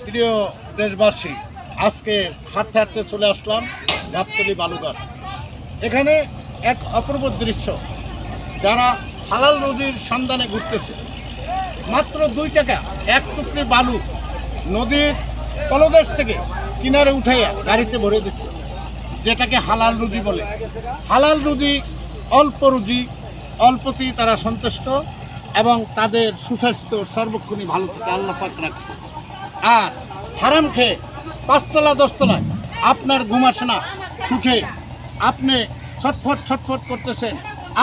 প্রিয় দেশবাসী, আজকে হাঁটতে হাঁটতে চলে আসলাম গাবতলী বালুঘাট। এখানে এক অপূর্ব দৃশ্য, যারা হালাল রুজির সন্ধানে ঘুরতেছে, মাত্র 2 টাকা এক টুকরি বালু নদীর তলদেশ থেকে কিনারে উঠাইয়া গাড়িতে ভরে দিচ্ছে, যেটাকে হালাল রুজি বলে। হালাল রুজি, অল্প রুজি, অল্পতেই তারা সন্তুষ্ট এবং তাদের সুস্বাস্থ্য সর্বক্ষণই ভালো থাকে, আল্লাহ পাক রাখছে। আর হারাম খেয়ে 5 তলা 10 তলায় আপনার ঘুম আসে না, সুখে আপনি ছটফট করতেছেন,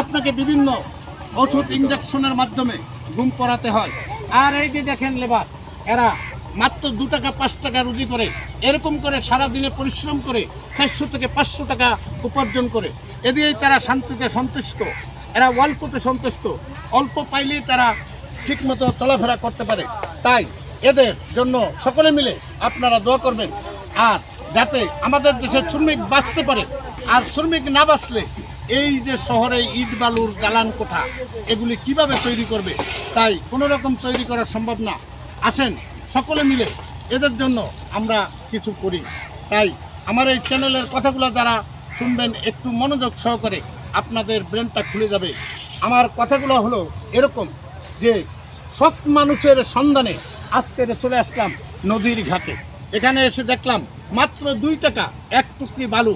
আপনাকে বিভিন্ন ওষুধ ইঞ্জেকশনের মাধ্যমে ঘুম পড়াতে হয়। আর এই যে দেখেন লেবার, এরা মাত্র 2 টাকা 5 টাকা রুজি করে, এরকম করে সারাদিনে পরিশ্রম করে 400 থেকে 500 টাকা উপার্জন করে, এ দিয়েই তারা শান্তিতে সন্তুষ্ট। এরা অল্পতে সন্তুষ্ট, অল্প পাইলেই তারা ঠিকমতো চলাফেরা করতে পারে। তাই এদের জন্য সকলে মিলে আপনারা দোয়া করবেন, আর যাতে আমাদের দেশের শ্রমিক বাঁচতে পারে। আর শ্রমিক না বাঁচলে এই যে শহরে ইট বালুর দালান কোঠা, এগুলি কিভাবে তৈরি করবে? তাই কোনো রকম তৈরি করা সম্ভব না। আসেন সকলে মিলে এদের জন্য আমরা কিছু করি। তাই আমার এই চ্যানেলের কথাগুলো যারা শুনবেন, একটু মনোযোগ সহকারে আপনাদের ব্রেনটা খুলে যাবে। আমার কথাগুলো হলো এরকম যে, সৎ মানুষের সন্ধানে আজকে চলে আসলাম নদীর ঘাটে। এখানে এসে দেখলাম মাত্র 2 টাকা এক টুকরি বালু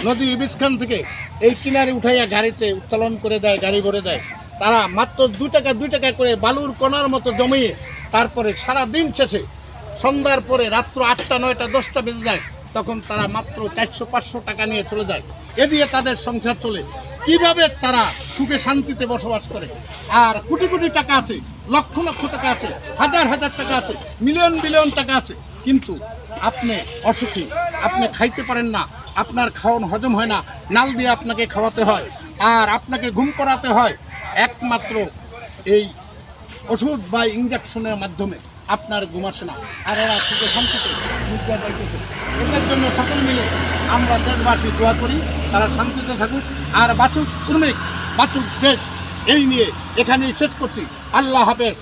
নদীর বীজখান থেকে এই কিনারে উঠাইয়া গাড়িতে উত্তোলন করে দেয়, গাড়ি ভরে দেয়। তারা মাত্র 2 টাকা করে বালুর কণার মতো জমিয়ে, তারপরে সারা দিন শেষে সন্ধ্যার পরে রাত্র 8টা 9টা 10টা বেজে যায়, তখন তারা মাত্র 400-500 টাকা নিয়ে চলে যায়। এ দিয়ে তাদের সংসার চলে। কিভাবে তারা সুখে শান্তিতে বসবাস করে। আর কোটি কোটি টাকা আছে, লক্ষ লক্ষ টাকা আছে, হাজার হাজার টাকা আছে, মিলিয়ন বিলিয়ন টাকা আছে, কিন্তু আপনি অসুখী, আপনি খাইতে পারেন না, আপনার খাওয়ানো হজম হয় না, নাল দিয়ে আপনাকে খাওয়াতে হয়, আর আপনাকে ঘুম করাতে হয় একমাত্র এই ওষুধ বা ইঞ্জেকশনের মাধ্যমে। আপনার ঘুম আসে না, আর এরা সুখে শান্তিতে মুদ্রা পাইতেছে। এদের জন্য সকল মিলে আমরা দেশবাসী দোয়া করি, তারা শান্তিতে থাকুক, আর বাঁচুক শ্রমিক, বাঁচুক দেশ। এই নিয়ে এখানেই শেষ করছি। আল্লাহ হাফেজ।